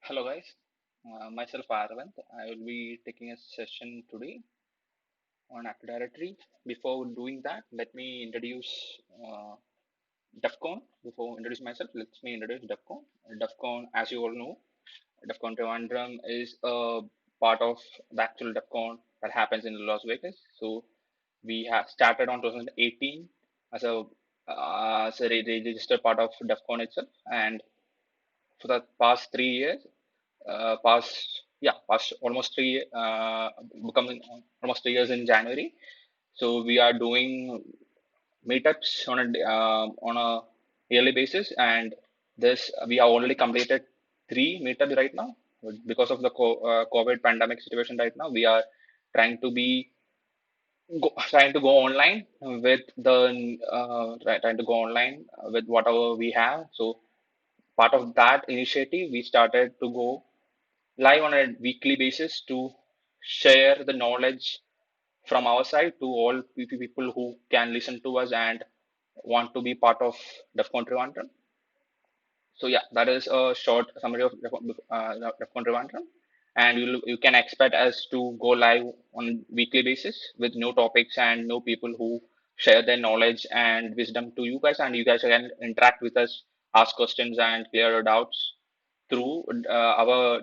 Hello guys, myself Arvind. I will be taking a session today on Active Directory. Before doing that, let me introduce DEFCON. Before introducing myself, let me introduce DEFCON. DEFCON, as you all know, DEFCON Trivandrum is a part of the actual DEFCON that happens in Las Vegas. So we have started on 2018 as a registered part of DEFCON itself, and for the past 3 years, past almost becoming almost 3 years in January. So we are doing meetups on a yearly basis, and this we have already completed three meetups right now. Because of the COVID pandemic situation right now, we are trying to be trying to go online with trying to go online with whatever we have. So part of that initiative, we started to go live on a weekly basis to share the knowledge from our side to all people who can listen to us and want to be part of DEFCON Trivandrum. So yeah, that is a short summary of DEFCON Trivandrum. And you can expect us to go live on weekly basis with new topics and new people who share their knowledge and wisdom to you guys, and you guys can interact with us, ask questions and clear your doubts through our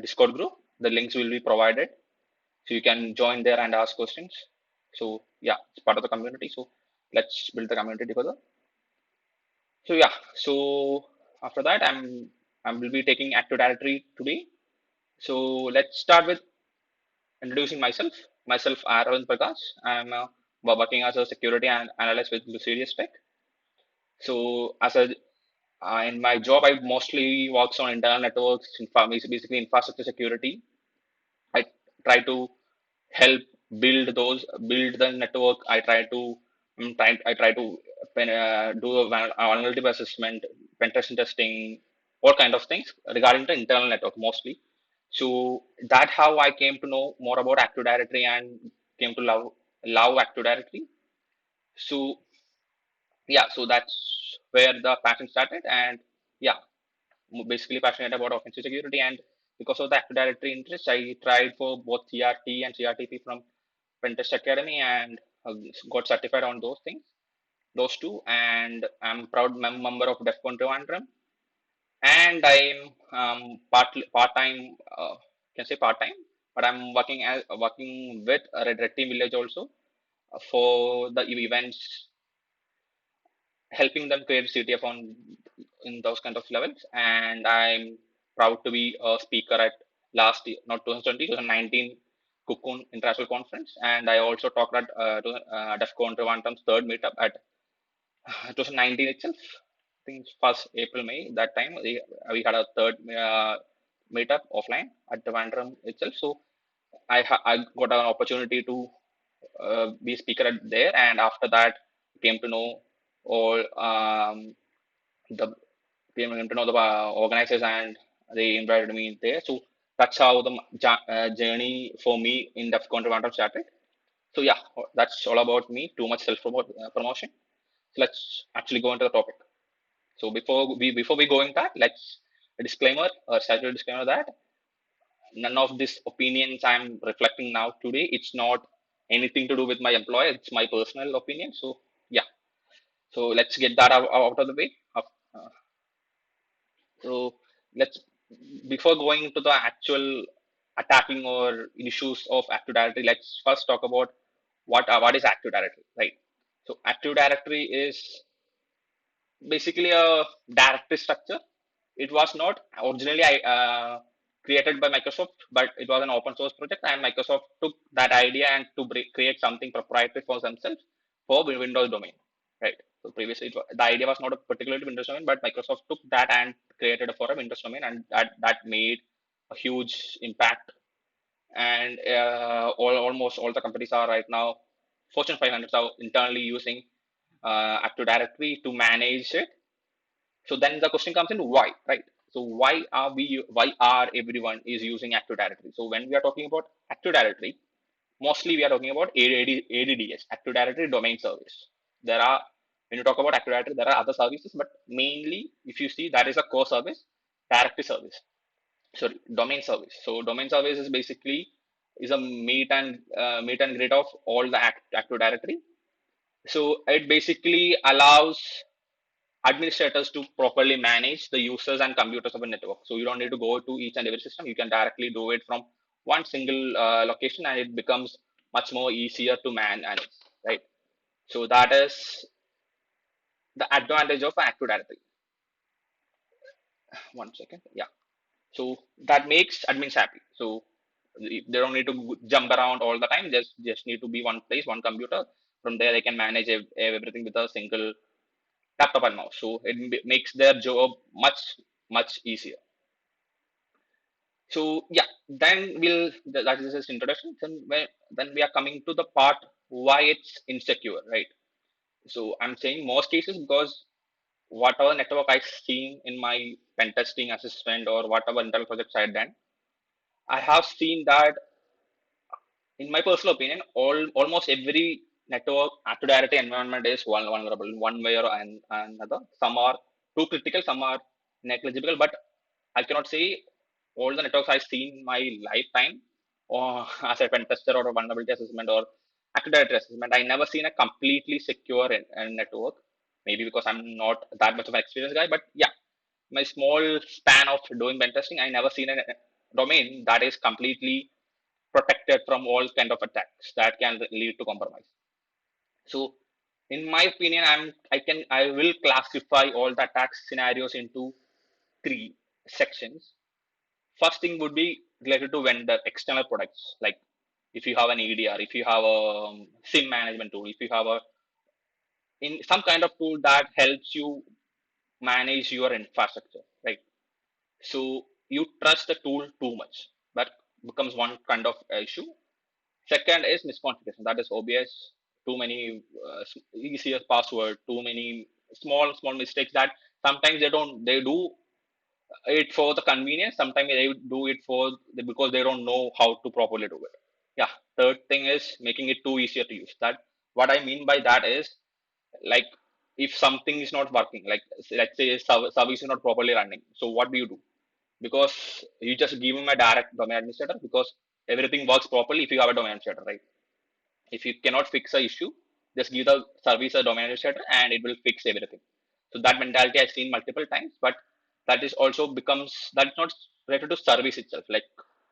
Discord group. The links will be provided, so you can join there and ask questions. So yeah, it's part of the community. So let's build the community together. So yeah, so after that, I will be taking Active Directory today. So let's start with introducing myself. Myself, Aravind Prakash. I'm working as a security analyst with Lucidius Tech. So in my job, I mostly works on internal networks, basically infrastructure security. I try to help build the network. I try to do a vulnerability assessment, penetration testing, all kind of things regarding the internal network mostly. So that's how I came to know more about Active Directory and came to love Active Directory. So yeah, so that's where the passion started, and yeah, basically passionate about offensive security. And because of the Active Directory interest, I tried for both CRT and CRTP from Pentest Academy, and got certified on those things, those two. And I'm proud member of DEFCON Trivandrum. And I'm part time, can say part time, but I'm working with Red Team Village also for the events, helping them create CTF on in those kind of levels. And I'm proud to be a speaker at last year, not 2020, 2019 Cocoon International Conference. And I also talked at DEFCON Trivandrum's third meetup at 2019 itself. I think it's first April, May. That time we had a third meetup offline at Trivandrum itself. So I got an opportunity to be a speaker at there, and after that came to know all the came to know the organizers, and they invited me there. So that's how the journey for me in DEFCON Trivandrum started. So yeah, that's all about me. Too much promotion. So let's actually go into the topic. So before we go into that, let's a disclaimer or statutory disclaimer that none of these opinions I'm reflecting now today, it's not anything to do with my employer. It's my personal opinion. So yeah, so let's get that out of the way. So let's before going into the actual attacking or issues of Active Directory, let's first talk about what is Active Directory, right? So Active Directory is basically a directory structure. It was not originally created by Microsoft, but it was an open source project, and Microsoft took that idea and to create something proprietary for themselves for Windows domain, right? So previously, the idea was not a particularly Windows domain, but Microsoft took that and created it for a Windows domain, and that made a huge impact. And almost all the companies are right now, Fortune 500 are internally using Active Directory to manage it. So then the question comes in why, right? So why are everyone is using Active Directory? So when we are talking about Active Directory, mostly we are talking about ADDS, Active Directory Domain Service. There are when you talk about Active Directory, there are other services, but mainly if you see that is a core service, directory service. sorry, domain service. So domain service is basically is a meet and greet of all the Active Directory. So it basically allows administrators to properly manage the users and computers of a network. So you don't need to go to each and every system. You can directly do it from one single location, and it becomes much more easier to manage, right? So that is the advantage of Active Directory. One second, yeah. So that makes admins happy. So they don't need to jump around all the time. Just need to be one place, one computer. From there, they can manage everything with a single laptop and mouse. So it makes their job much easier. So yeah, then that is just introduction. Then we are coming to the part why it's insecure, right? So I'm saying most cases because whatever network I've seen in my pen testing assessment or whatever internal projects I've done, I have seen that in my personal opinion, almost every network Active Directory environment is vulnerable in one way or another. Some are too critical, some are negligible, but I cannot say all the networks I've seen in my lifetime or as a pen tester or a vulnerability assessment or Active Directory assessment. I never seen a completely secure network. Maybe because I'm not that much of an experienced guy, but yeah, my small span of doing pen testing, I never seen a domain that is completely protected from all kind of attacks that can lead to compromise. So, in my opinion, I will classify all the attack scenarios into three sections. First thing would be related to vendor external products, like if you have an EDR, if you have a SIM management tool, if you have a in some kind of tool that helps you manage your infrastructure, right? So you trust the tool too much. That becomes one kind of issue. Second is misconfiguration. That is OBS. Too many easier password. Too many small mistakes that sometimes they do it for the convenience. Sometimes they do it because they don't know how to properly do it. Yeah. Third thing is making it too easier to use. That what I mean by that is like if something is not working, like let's say service is not properly running. So what do you do? Because you just give him a direct domain administrator because everything works properly if you have a domain administrator, right? If you cannot fix a issue, just give the service a domain administrator and it will fix everything. So that mentality I've seen multiple times, but that is also becomes that's not related to service itself. Like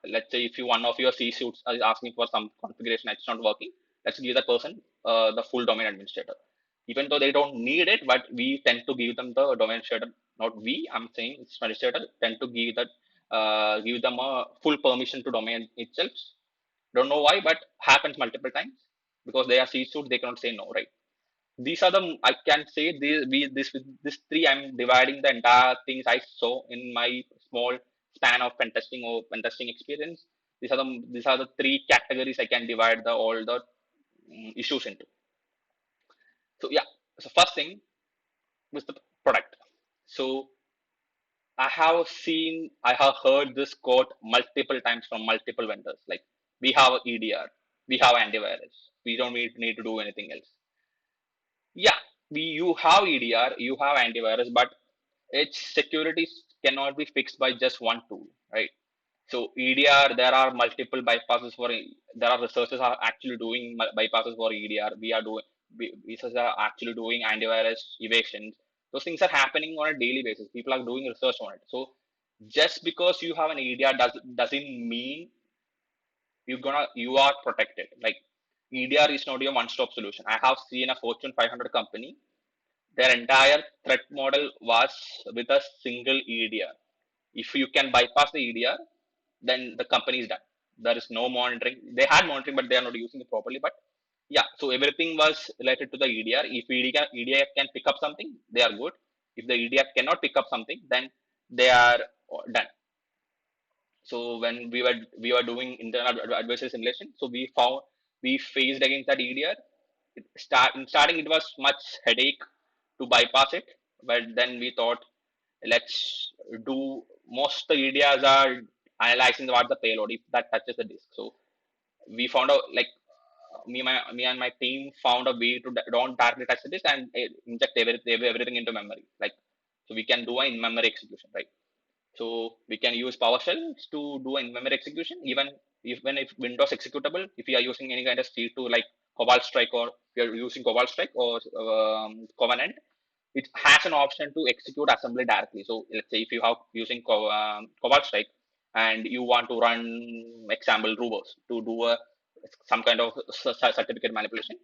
let's say if you one of your C suits is asking for some configuration it's not working, let's give that person the full domain administrator. Even though they don't need it, but we tend to give them the domain administrator. Not we, I'm saying it's administrator tend to give them a full permission to domain itself. Don't know why, but happens multiple times because they are C-suite, they cannot say no, right? These are the I can say this three. I'm dividing the entire things I saw in my small span of pen testing or pen testing experience. These are the three categories I can divide the all the issues into. So yeah, so first thing was the product. So I have heard this quote multiple times from multiple vendors. Like we have EDR, we have antivirus, we don't need to do anything else. Yeah, you have EDR, you have antivirus, but its security cannot be fixed by just one tool, right? So EDR, there are multiple bypasses for. There are researchers are actually doing bypasses for EDR. Researchers are actually doing antivirus evasions. Those things are happening on a daily basis. People are doing research on it. So just because you have an EDR doesn't mean you are protected. Like EDR is not your one-stop solution. I have seen a Fortune 500 company. Their entire threat model was with a single EDR. If you can bypass the EDR, then the company is done. There is no monitoring. They had monitoring, but they are not using it properly. But yeah, so everything was related to the EDR. If EDR can pick up something, they are good. If the EDR cannot pick up something, then they are done. So when we were doing internal adversary simulation, so we faced against that EDR. In starting it was much headache to bypass it, but then we thought let's do most the EDRs are analyzing what the payload if that touches the disk. So we found out like me and my team found a way to don't directly touch the disk and inject everything into memory. Like so we can do an in memory execution, right? So we can use PowerShell to do in-memory execution, even if Windows executable, if you are using any kind of C2 like Cobalt Strike, or if you're using Cobalt Strike or Covenant, it has an option to execute assembly directly. So let's say if you have using Cobalt Strike and you want to run example Rubers to do some kind of certificate manipulation,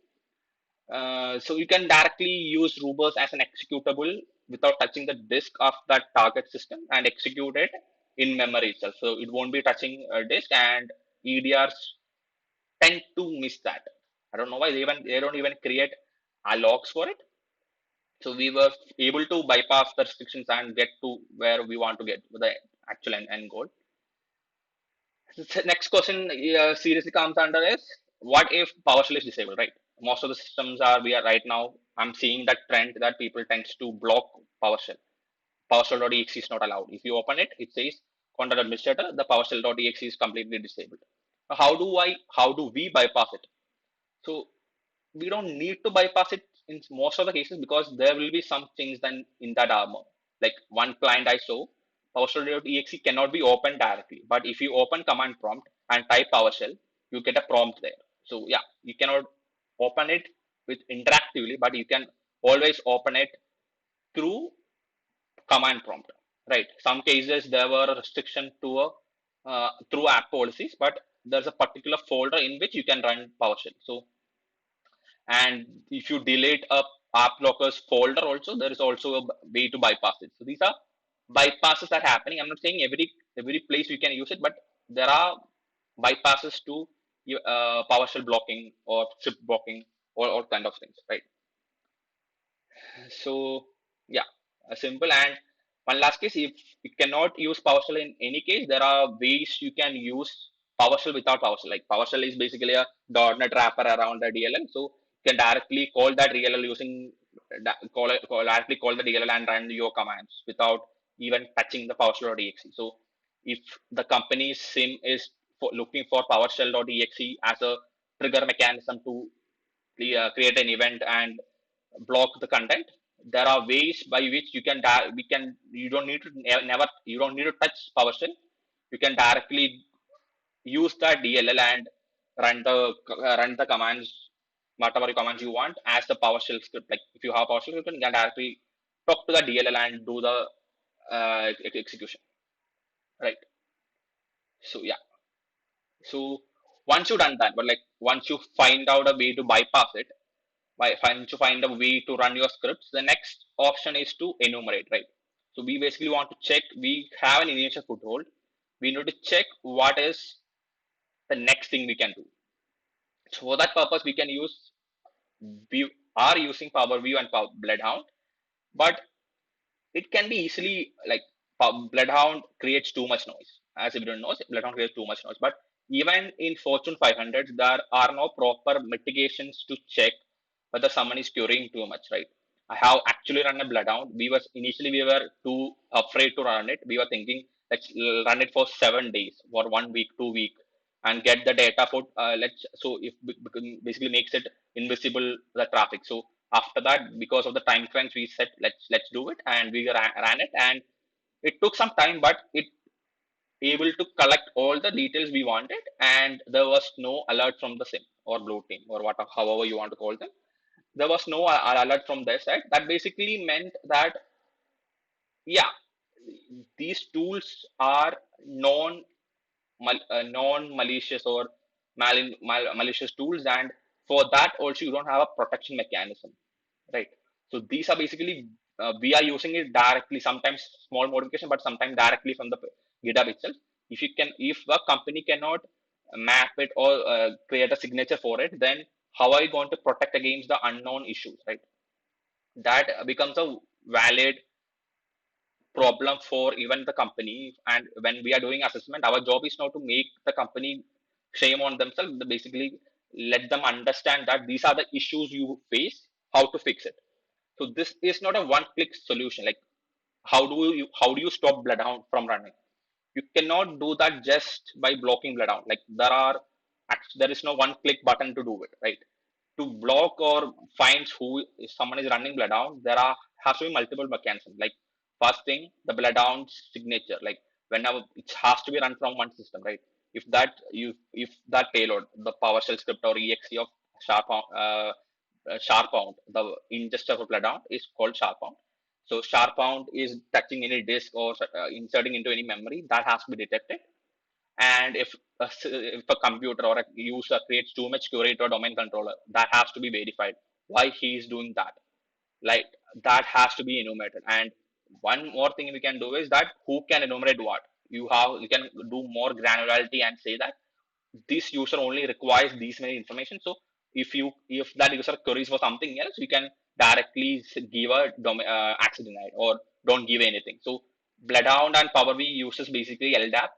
so you can directly use Rubers as an executable without touching the disk of that target system and execute it in memory itself. So it won't be touching a disk, and EDRs tend to miss that. I don't know why they don't even create logs for it. So we were able to bypass the restrictions and get to where we want to get with the actual end goal. The next question seriously comes under is, what if PowerShell is disabled, right? Most of the systems we are right now, I'm seeing that trend that people tends to block PowerShell. PowerShell.exe is not allowed. If you open it, it says content administrator, the PowerShell.exe is completely disabled. How do we bypass it? So we don't need to bypass it in most of the cases, because there will be some things then in that armor. Like one client I saw, PowerShell.exe cannot be opened directly. But if you open command prompt and type PowerShell, you get a prompt there. So yeah, you cannot open it with interactively, but you can always open it through command prompt. Right. Some cases there were a restriction to through app policies, but there's a particular folder in which you can run PowerShell. So, and if you delete a app blockers folder also, there is also a way to bypass it. So these are bypasses that are happening. I'm not saying every place you can use it, but there are bypasses to PowerShell blocking or script blocking or all kind of things, right? So yeah, simple. And one last case, if you cannot use PowerShell in any case, there are ways you can use PowerShell without PowerShell. Like PowerShell is basically a .NET wrapper around the DLL, so you can directly call that DLL using directly call the DLL and run your commands without even touching the PowerShell.exe. So if the company's SIM is looking for PowerShell.exe as a trigger mechanism to create an event and block the content, there are ways by which you can we can you don't need to never you don't need to touch PowerShell. You can directly use the DLL and run the commands, whatever commands you want as the PowerShell script. Like if you have PowerShell, you can directly talk to the DLL and do the execution, right? So yeah, so once you done that, but like once you find out a way to bypass it, to find a way to run your scripts, the next option is to enumerate, right? So we basically want to check, we have an initial foothold. We need to check what is the next thing we can do. So for that purpose, we are using Power View and Power Bloodhound, but it can be easily like Bloodhound creates too much noise. As everyone knows, Bloodhound creates too much noise. But even in Fortune 500, there are no proper mitigations to check whether someone is querying too much, right? I have actually run a Bloodhound. We were too afraid to run it. We were thinking let's run it for 7 days, for 1 week, 2 week, and get the data for let's so if basically makes it invisible the traffic. So after that, because of the time crunch, we said let's do it, and we ran it, and it took some time, but it able to collect all the details we wanted, and there was no alert from the sim or blue team or whatever, however you want to call them. There was no alert from their side. That basically meant that yeah, these tools are non malicious or malicious tools, and for that also you don't have a protection mechanism, right? So these are basically we are using it directly, sometimes small modification, but sometimes directly from the GitHub itself. If a company cannot map it or create a signature for it, then how are you going to protect against the unknown issues, right? That becomes a valid problem for even the company. And when we are doing assessment, our job is now to make the company shame on themselves, basically let them understand that these are the issues you face, how to fix it. So this is not a one click solution. Like how do you stop Bloodhound from running? You cannot do that just by blocking Bloodhound. Like there is no one click button to do it, right? To block or find who if someone is running Bloodhound, there are has to be multiple mechanisms. Like First thing, the bloodhound signature. Like whenever it has to be run from one system, right? If that payload, the PowerShell script or exe of Sharpound, Sharpound, the ingester of bloodhound is called Sharpound. So Sharpound is touching any disk or inserting into any memory that has to be detected. And if a computer or a user creates too much curator domain controller, that has to be verified. Why he is doing that? Like that has to be enumerated. And one more thing we can do is that who can enumerate what. You can do more granularity and say that this user only requires these many information. So if that user queries for something else, you can directly give a access denied or don't give anything. So Bloodhound and Power BI uses basically LDAP.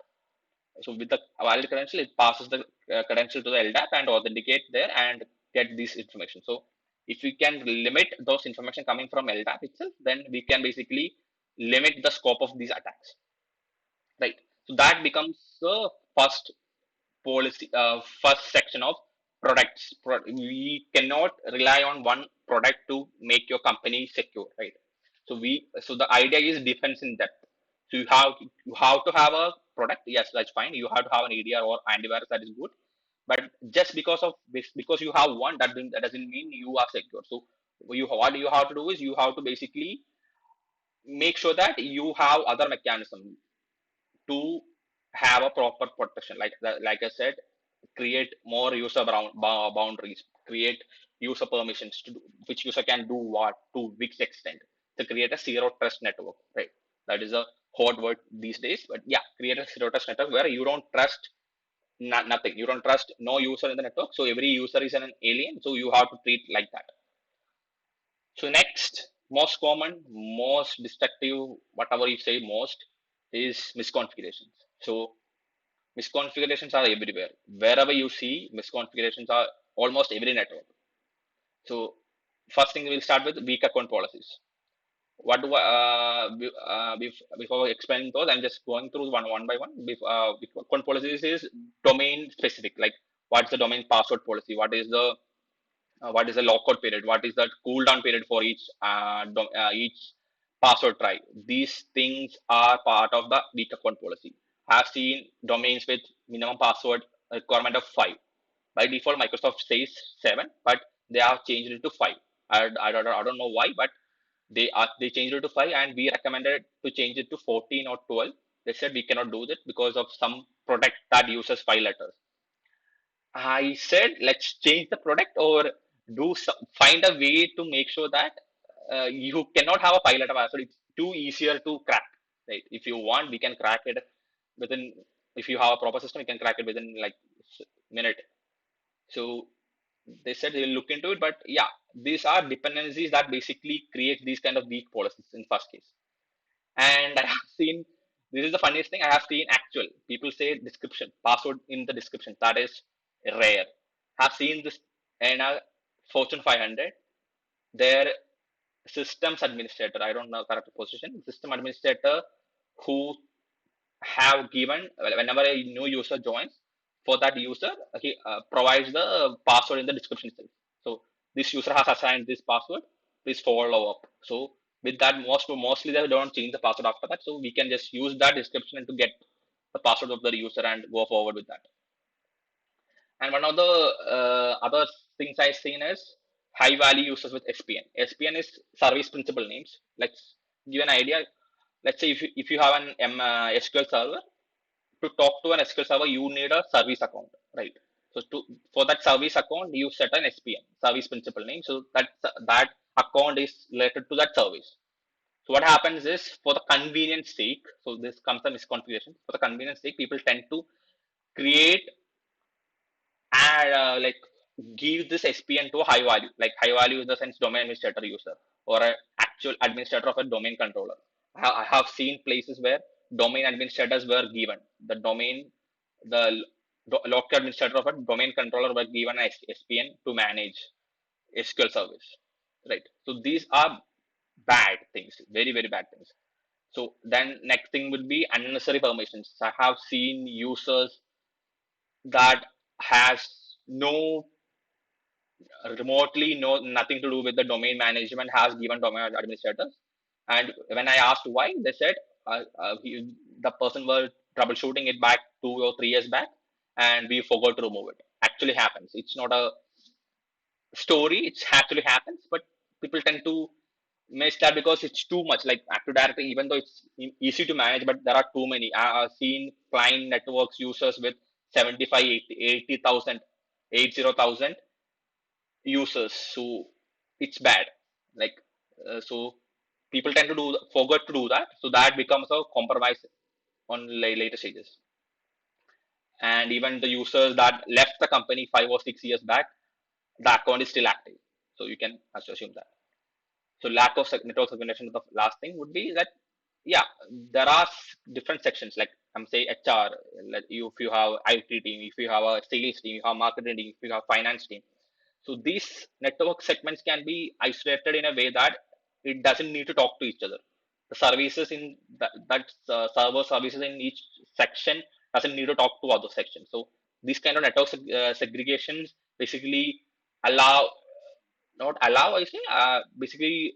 So with the valid credential, it passes the credential to the LDAP and authenticate there and get this information. So if we can limit those information coming from LDAP itself, then we can basically limit the scope of these attacks, right? So that becomes the first policy, first section of products. We cannot rely on one product to make your company secure, right? So the idea is defense in depth. So you have to have a product. Yes, that's fine. You have to have an EDR or antivirus, that is good. But just because of this, because you have one, that doesn't mean you are secure. So what you have to do is you have to basically make sure that you have other mechanisms to have a proper protection. Like I said, create more user boundaries, create user permissions to do, which user can do what to which extent, to create a zero trust network, right? That is a hot word these days, but yeah, create a zero trust network where you don't trust nothing. You don't trust no user in the network. So every user is an alien. So you have to treat like that. So next, most common, most destructive, whatever you say most, is misconfigurations. So misconfigurations are everywhere. Wherever you see, misconfigurations are almost every network. So first thing we'll start with weak account policies. What do before explaining those, I'm just going through one by one. Weak account policies is domain specific. Like what's the domain password policy? What is the lockout period? What is the cooldown period for each password try? These things are part of the weak account policy. I've seen domains with minimum password requirement of 5. By default, Microsoft says 7, but they have changed it to 5. I don't know why, but they changed it to 5, and we recommended to change it to 14 or 12. They said we cannot do that because of some product that uses 5 letters. I said, let's change the product or find a way to make sure that you cannot have a pilot of password. It's too easier to crack. Right? If you want, we can crack it within. If you have a proper system, you can crack it within like minute. So they said they'll look into it, but yeah, these are dependencies that basically create these kind of weak policies in first case. And I have seen, this is the funniest thing, I have seen actual people say description, password in the description. That is rare. Have seen this in a Fortune 500. Their systems administrator, I don't know correct position, system administrator who have given whenever a new user joins, for that user he provides the password in the description itself. So this user has assigned this password, please follow up. So with that, mostly they don't change the password after that, so we can just use that description to get the password of the user and go forward with that. And one of the other things I've seen is high value users with SPN. SPN is service principal names. Let's give an idea. Let's say if you have an SQL server, to talk to an SQL server, you need a service account, right? So for that service account, you set an SPN, service principal name. So that account is related to that service. So what happens is, for the convenience sake, so this comes the misconfiguration. For the convenience sake, people tend to create and give this SPN to a high value, like high value in the sense domain administrator user or an actual administrator of a domain controller. I have seen places where domain administrators were given the local administrator of a domain controller were given an SPN to manage SQL service, right? So these are bad things, very, very bad things. So then next thing would be unnecessary permissions. I have seen users that has no remotely no nothing to do with the domain management, has given domain administrators. And when I asked why, they said the person was troubleshooting it back 2 or 3 years back, and we forgot to remove it. Actually happens. It's not a story. It actually happens, but people tend to miss that because it's too much. Like Active Directory, even though it's easy to manage, but there are too many. I've seen client networks users with 75, 80,000, 80,000 users. So it's bad. Like so, people tend to forget to do that. So that becomes a compromise on later stages. And even the users that left the company 5 or 6 years back, the account is still active. So you can assume that. So lack of network segmentation. The last thing would be that, yeah, there are different sections. Like I'm say HR. Like if you have IT team, if you have a sales team, you have marketing team, if you have finance team. So these network segments can be isolated in a way that it doesn't need to talk to each other. The services in that server services in each section doesn't need to talk to other sections. So these kind of network segregations basically allow, not allow, I say, basically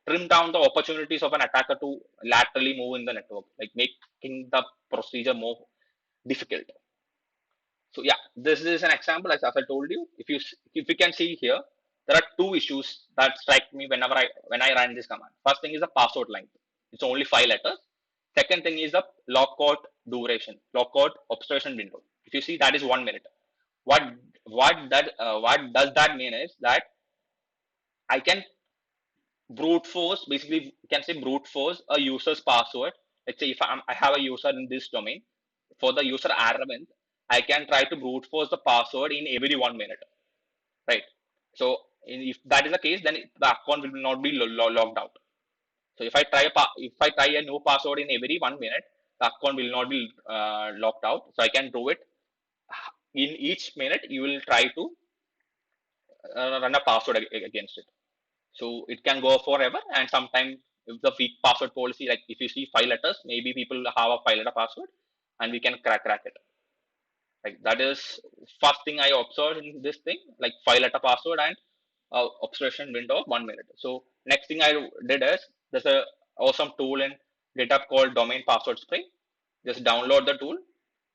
trim down the opportunities of an attacker to laterally move in the network, like making the procedure more difficult. So yeah, this is an example. As I told you, if you can see here, there are two issues that strike me whenever I run this command. First thing is the password length. It's only 5 letters. Second thing is the lockout duration, lockout observation window. If you see, that is 1 minute. What what does that mean is that I can brute force, basically you can say brute force a user's password. Let's say if I have a user in this domain, for the user Aravind, I can try to brute force the password in every 1 minute, right? So if that is the case, then the account will not be logged out. So if I try a new password in every 1 minute, the account will not be locked out. So I can do it in each minute. You will try to run a password against it. So it can go forever. And sometimes if the weak password policy, like if you see 5 letters, maybe people have a 5 letter password and we can crack it. Like that is first thing I observed in this thing, like 5 letter password and observation window of 1 minute. So next thing I did is there's a awesome tool in GitHub called Domain Password Spray. Just download the tool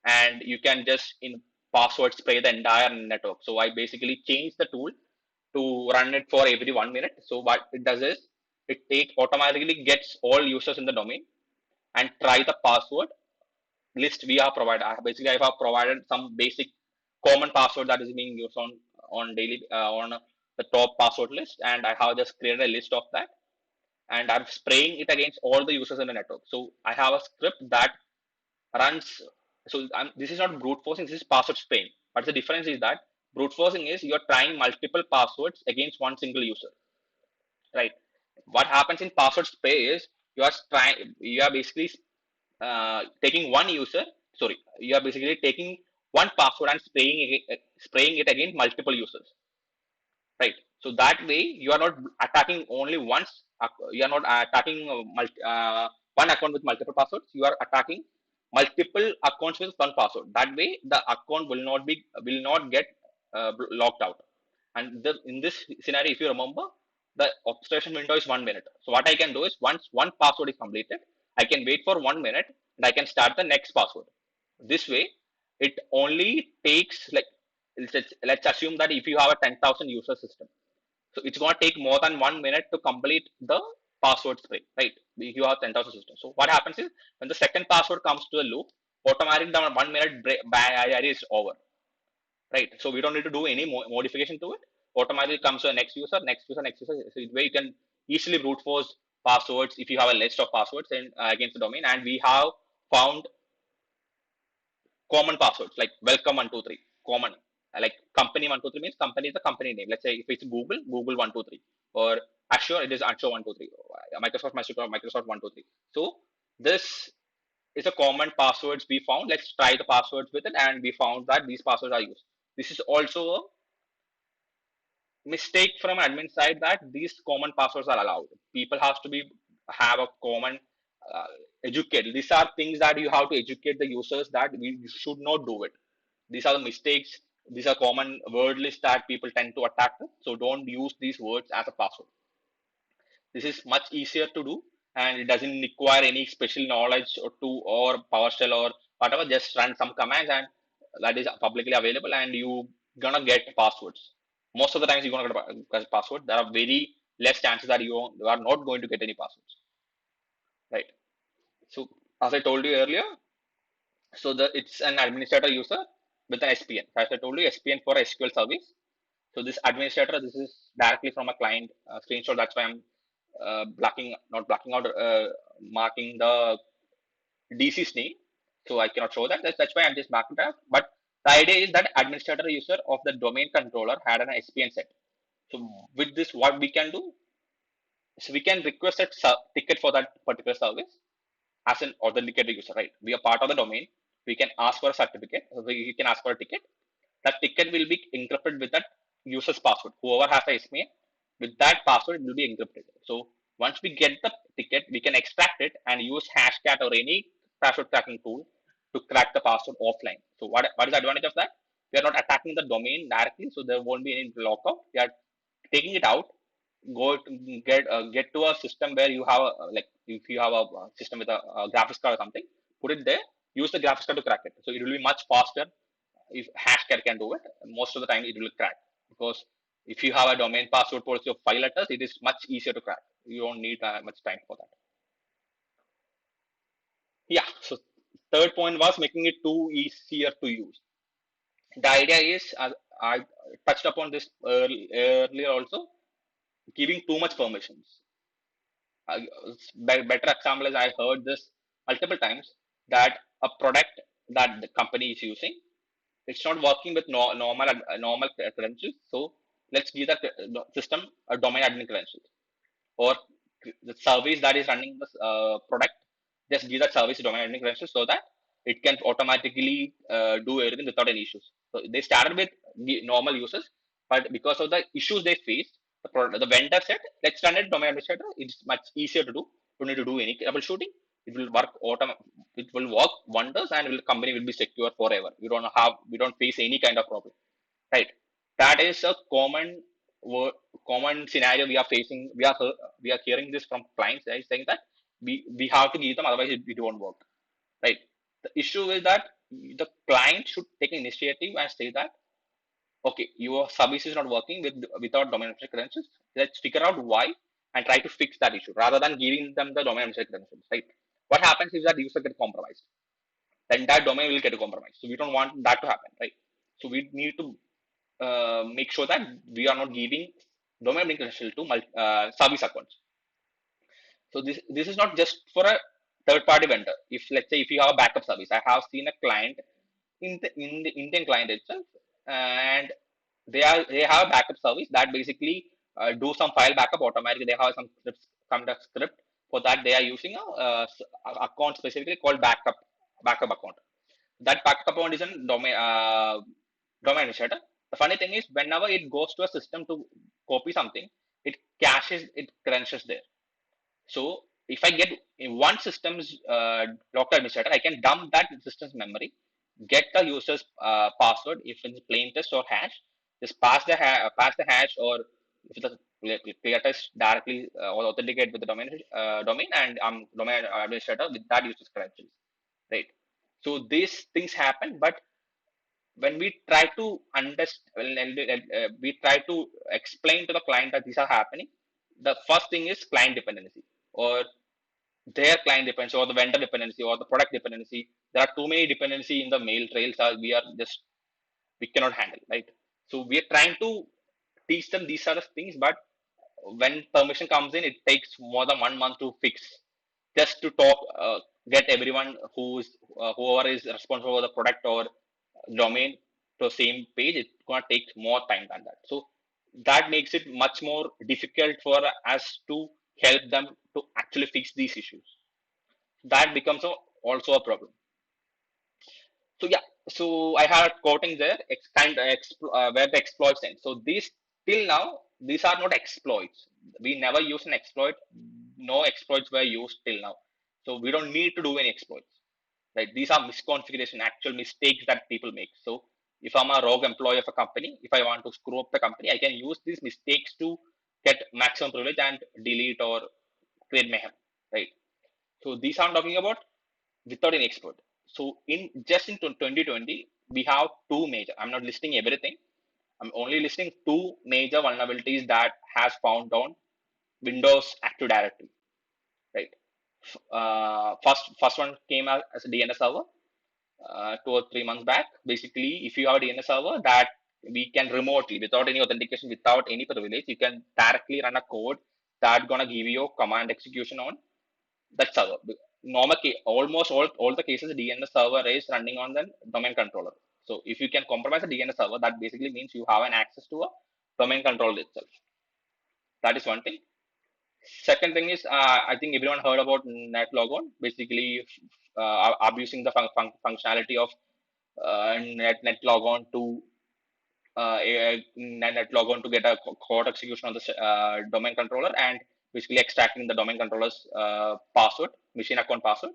and you can just in password spray the entire network. So I basically changed the tool to run it for every 1 minute. So what it does is it automatically gets all users in the domain and try the password list we have provided. Basically, I have provided some basic common password that is being used on daily on the top password list, and I have just created a list of that, and I'm spraying it against all the users in the network. So I have a script that runs. So this is not brute forcing. This is password spraying. But the difference is that brute forcing is you're trying multiple passwords against one single user, right? What happens in password spray is you are basically taking one user. Sorry, you are basically taking one password and spraying it against multiple users, right? So that way you are not attacking only once. You are not attacking one account with multiple passwords. You are attacking multiple accounts with one password. That way the account will not get locked out. And in this scenario, if you remember, the observation window is 1 minute. So what I can do is once one password is completed, I can wait for 1 minute and I can start the next password. This way, it only takes like, let's assume that if you have a 10,000 user system, so it's going to take more than 1 minute to complete the password spray, right? If you have 10,000 systems. So what happens is when the second password comes to the loop, automatically the 1 minute barrier is over, right? So we don't need to do any modification to it. Automatically comes to the next user, next user, next user. So where you can easily brute force passwords if you have a list of passwords in, against the domain. And we have found common passwords like welcome 123 common, like company 123 means company is the company name. Let's say if it's Google 123, or Azure, it is Azure 123, Microsoft 123. So this is a common passwords we found. Let's try the passwords with it, and we found that these passwords are used. This is also a mistake from admin side that these common passwords are allowed. People have to be have a common uh, educate. These are things that you have to educate the users that we should not do it. These are the mistakes. These are common word lists that people tend to attack. So don't use these words as a password. This is much easier to do, and it doesn't require any special knowledge or PowerShell or whatever. Just run some commands, and that is publicly available, and you gonna get passwords. Most of the times you're gonna get a password. There are very less chances that you are not going to get any passwords, right? So as I told you earlier, so it's an administrator user with an SPN. As I told you, SPN for SQL service. So this administrator, this is directly from a client screenshot. That's why I'm not blocking out, marking the DC's name. So I cannot show that. That's why I'm just marking it out. But the idea is that administrator user of the domain controller had an SPN set. So with this, what we can do, so we can request a ticket for that particular service as an authenticated user, right? We are part of the domain. We can ask for a certificate. We can ask for a ticket. That ticket will be encrypted with that user's password. Whoever has a SME, with that password, it will be encrypted. So once we get the ticket, we can extract it and use Hashcat or any password cracking tool to crack the password offline. So what is the advantage of that? We are not attacking the domain directly, so there won't be any lockout. We are taking it out, go to get to a system where you have like if you have a system with a graphics card or something, put it there, use the graphics card to crack it. So it will be much faster. If Hashcat can do it, most of the time it will crack, because if you have a domain password policy of 5 letters, it is much easier to crack. You don't need much time for that. Yeah, so third point was making it too easier to use. The idea is, I touched upon this earlier also, giving too much permissions. uh, Better example is I heard this multiple times, that a product that the company is using, it's not working with normal credentials. So let's give that system a domain admin credentials, or the service that is running this product, just give that service a domain admin credentials so that it can automatically do everything without any issues. So they started with the normal users, but because of the issues they faced, the vendor said, let's run it domain administrator. It's much easier to do. You don't need to do any troubleshooting. It will work it will work wonders, and will company will be secure forever. We don't face any kind of problem, right? That is a common scenario we are facing. We are hearing this from clients, right, saying that we have to give them, otherwise it won't work, right? The issue is that the client should take initiative and say that, okay, your service is not working without domain administrator credentials. Let's figure out why and try to fix that issue rather than giving them the domain administrator credentials, right? What happens is that user get compromised. The entire domain will get compromised. So we don't want that to happen, right? So we need to make sure that we are not giving domain name credential to service accounts. So this is not just for a third party vendor. If let's say if you have a backup service, I have seen a client in the Indian client itself, and they have a backup service that basically do some file backup automatically. They have some scripts, some script for that. They are using a account specifically called backup account. That backup account is a domain administrator. The funny thing is, whenever it goes to a system to copy something, it caches it credentials there. So if I get in one system's local administrator, I can dump that system's memory, get the user's password if it's plain text or hash, just pass the hash, or if it's a clear text directly or authenticate with the domain, and domain administrator with that user's credentials, right? So these things happen, but when we try to understand, we try to explain to the client that these are happening, the first thing is client dependency, or their client dependency, or the vendor dependency, or the product dependency. There are too many dependency in the mail trails, we cannot handle, right? So we are trying to teach them these sort of things, but when permission comes in, it takes more than 1 month to fix, just to get everyone whoever is responsible for the product or domain to the same page. It's gonna take more time than that. So that makes it much more difficult for us to help them to actually fix these issues. That becomes also a problem. So yeah, so I had quoting there, where the exploits end. So these till now, these are not exploits. We never use an exploit. No exploits were used till now. So we don't need to do any exploits, right? These are misconfiguration, actual mistakes that people make. So if I'm a rogue employee of a company, if I want to screw up the company, I can use these mistakes to get maximum privilege and delete or create mayhem, right? So these I'm talking about without any expert. So in just in 2020, we have two major. I'm not listing everything. I'm only listing two major vulnerabilities that has found on Windows Active Directory, right? First one came out as a DNS server 2 or 3 months back. Basically, if you have a DNS server that we can remotely, without any authentication, without any privilege, you can directly run a code that gonna give you command execution on that server. Almost all the cases, DNS server is running on the domain controller. So if you can compromise a DNS server, that basically means you have an access to a domain controller itself. That is one thing. Second thing is, I think everyone heard about NetLogon. Basically, abusing the functionality of NetLogon to NetLogon to get a code execution on the domain controller, and basically extracting the domain controller's password, machine account password,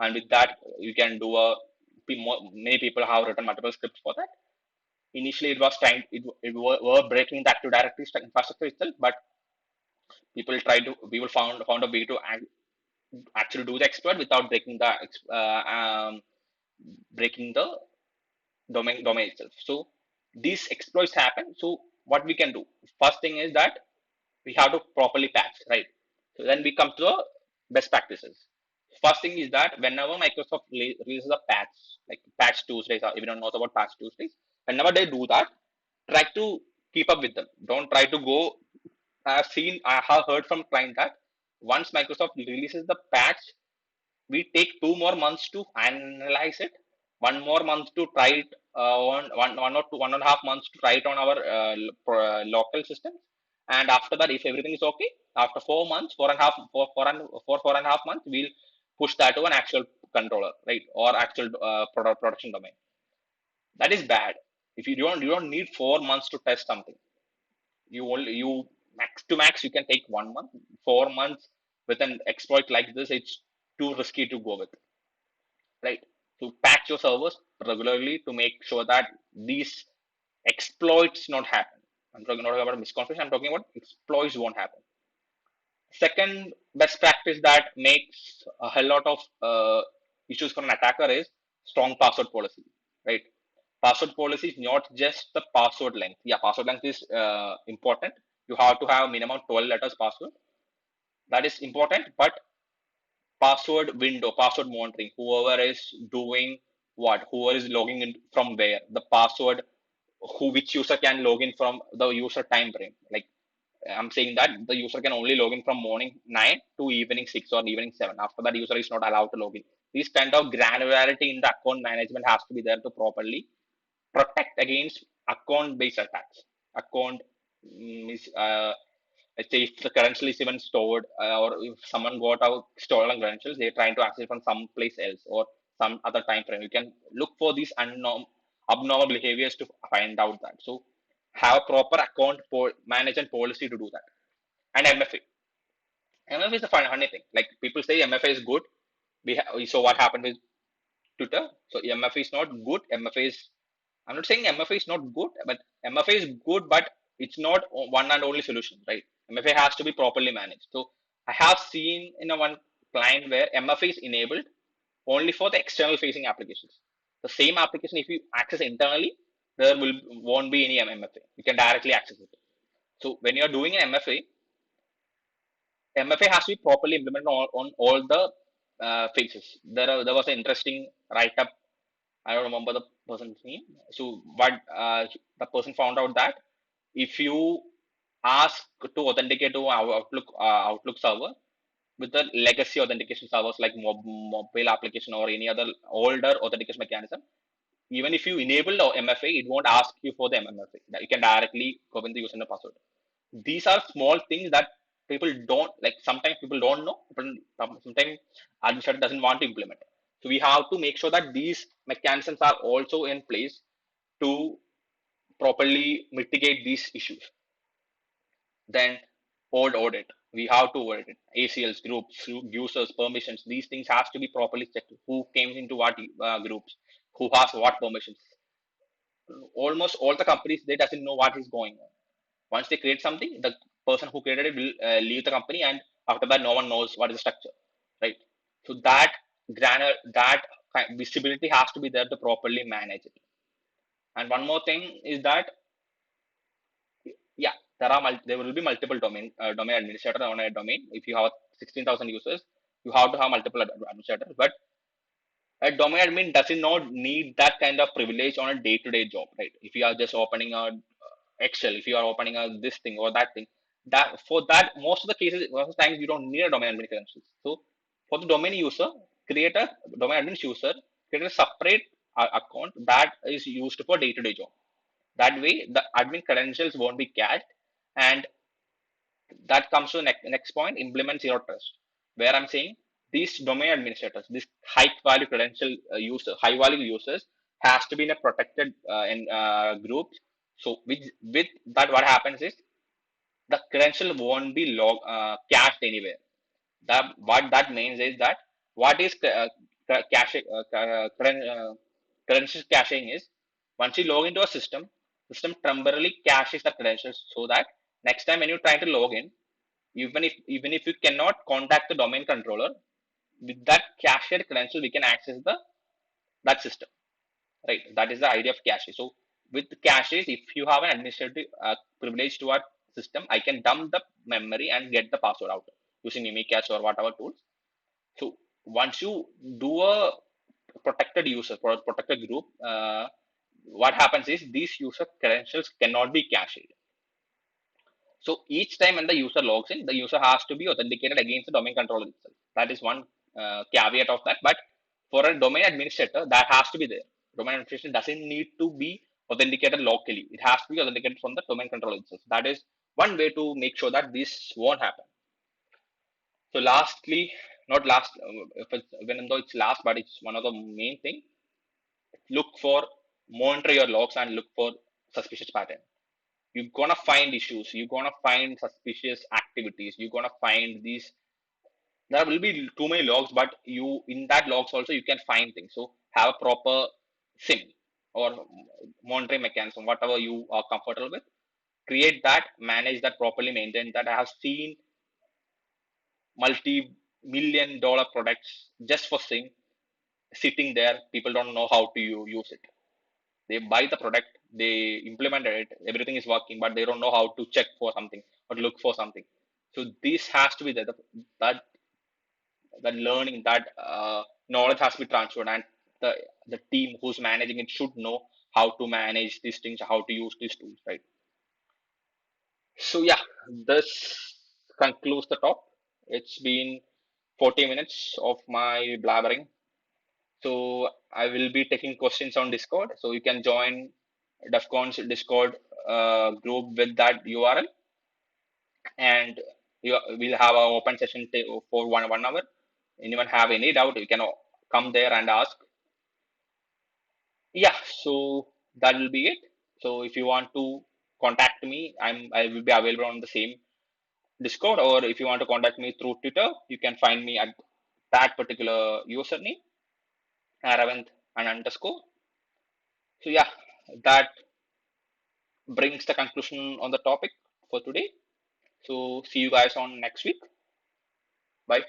and with that you can do a many people have written multiple scripts for that. Initially, it was trying it were breaking the Active Directory infrastructure itself, but people found a way to actually do the exploit without breaking the domain itself. So these exploits happen. So what we can do? First thing is that we have to properly patch, right? So then we come to the best practices. First thing is that whenever Microsoft releases a patch, like Patch Tuesdays, or everyone knows about Patch Tuesdays, whenever they do that, try to keep up with them. Don't try to go. I have heard from client that once Microsoft releases the patch, we take 2 more months to analyze it, 1 more month to try it, one or two, 1.5 months to try it on our local systems. And after that, if everything is okay, after 4 months, 4.5, 4.5 months, we'll push that to an actual controller, right? Or actual production domain. That is bad. If you don't need 4 months to test something. You max to max, you can take 1 month. 4 months with an exploit like this, it's too risky to go with, right? So patch your servers regularly to make sure that these exploits not happen. I'm talking not about misconfiguration. I'm talking about exploits won't happen. Second best practice that makes a hell lot of issues for an attacker is strong password policy, right? Password policy is not just the password length. Yeah, password length is important. You have to have minimum 12 letters password. That is important, but password window, password monitoring, whoever is doing what, whoever is logging in from where, the password, which user can log in from the user time frame. Like I'm saying that the user can only log in from morning 9 to evening 6 or evening 7. After that, user is not allowed to log in. This kind of granularity in the account management has to be there to properly protect against account based attacks. Account is let's say if the credential is even stored, or if someone got out stolen credentials, they're trying to access from someplace else or some other time frame. You can look for these abnormal behaviors to find out that. So have a proper account management policy to do that. And MFA. MFA is a funny thing. Like people say MFA is good. We saw what happened with Twitter. So MFA is not good. MFA is, I'm not saying MFA is not good, but MFA is good, but it's not one and only solution, right? MFA has to be properly managed. So I have seen in a one client where MFA is enabled only for the external facing applications. The same application, if you access internally, there won't be any MFA. You can directly access it. So when you're doing an MFA, MFA has to be properly implemented on all the phases. There was an interesting write up. I don't remember the person's name. So, but the person found out that if you ask to authenticate to our Outlook server with the legacy authentication servers like mobile application or any other older authentication mechanism, even if you enable the MFA, it won't ask you for the MFA. You can directly go in the username password. These are small things that people don't like. Sometimes people don't know. Sometimes administrator doesn't want to implement. So we have to make sure that these mechanisms are also in place to properly mitigate these issues. Then audit. We have to audit it. ACLs, groups, users, permissions. These things has to be properly checked. Who came into what groups? Who has what permissions? Almost all the companies, they doesn't know what is going on. Once they create something, the person who created it will leave the company, and after that, no one knows what is the structure, right? So that visibility has to be there to properly manage it. And one more thing is that, yeah, there will be multiple domain administrator on a domain. If you have 16,000 users, you have to have multiple administrators. But a domain admin does not need that kind of privilege on a day-to-day job, right? If you are just opening a Excel, if you are opening a this thing or that thing, that for that most of the cases, most of the times you don't need a domain admin credentials. So for the domain user, create a domain admin user, create a separate account that is used for day-to-day job. That way, the admin credentials won't be cached, and that comes to the next point: implement zero trust, where I'm saying these domain administrators, these high value credential high value users, has to be in a protected group. So with that, what happens is the credential won't be cached anywhere. That what that means is that what is cache credentials caching is, once you log into a system temporarily caches the credentials, so that next time when you try to log in, even if you cannot contact the domain controller, with that cached credential we can access the that system, right? That is the idea of cache. So with caches, if you have an administrative privilege to our system, I can dump the memory and get the password out using Mimicache or whatever tools. So once you do a protected user for a protected group, what happens is these user credentials cannot be cached. So each time when the user logs in, the user has to be authenticated against the domain controller itself. That is one caveat of that. But for a domain administrator, that has to be there. Domain administration doesn't need to be authenticated locally. It has to be authenticated from the domain controller itself. That is one way to make sure that this won't happen. So lastly, not last, if it's, even though it's last, but it's one of the main thing. Look for monitor your logs and look for suspicious pattern. You're gonna find issues, you're gonna find suspicious activities, you're gonna find these. There will be too many logs, but you in that logs also you can find things. So have a proper sim or monitoring mechanism, whatever you are comfortable with. Create that, manage that properly, maintain that. I have seen multi-million-dollar products just for sim sitting there. People don't know how to use it. They buy the product, they implemented it, everything is working, but they don't know how to check for something or look for something. So this has to be there. That that learning, that knowledge has to be transferred, and the the team who's managing it should know how to manage these things, how to use these tools, right? So yeah, this concludes the talk. It's been 40 minutes of my blabbering. So I will be taking questions on Discord. So you can join DEFCON's Discord group with that URL, and we'll have an open session for one hour. Anyone have any doubt, you can come there and ask. Yeah, so that will be it. So if you want to contact me, I will be available on the same Discord, or if you want to contact me through Twitter, you can find me at that particular username, Aravind and underscore. So yeah, that brings the conclusion on the topic for today. So see you guys on next week. Bye.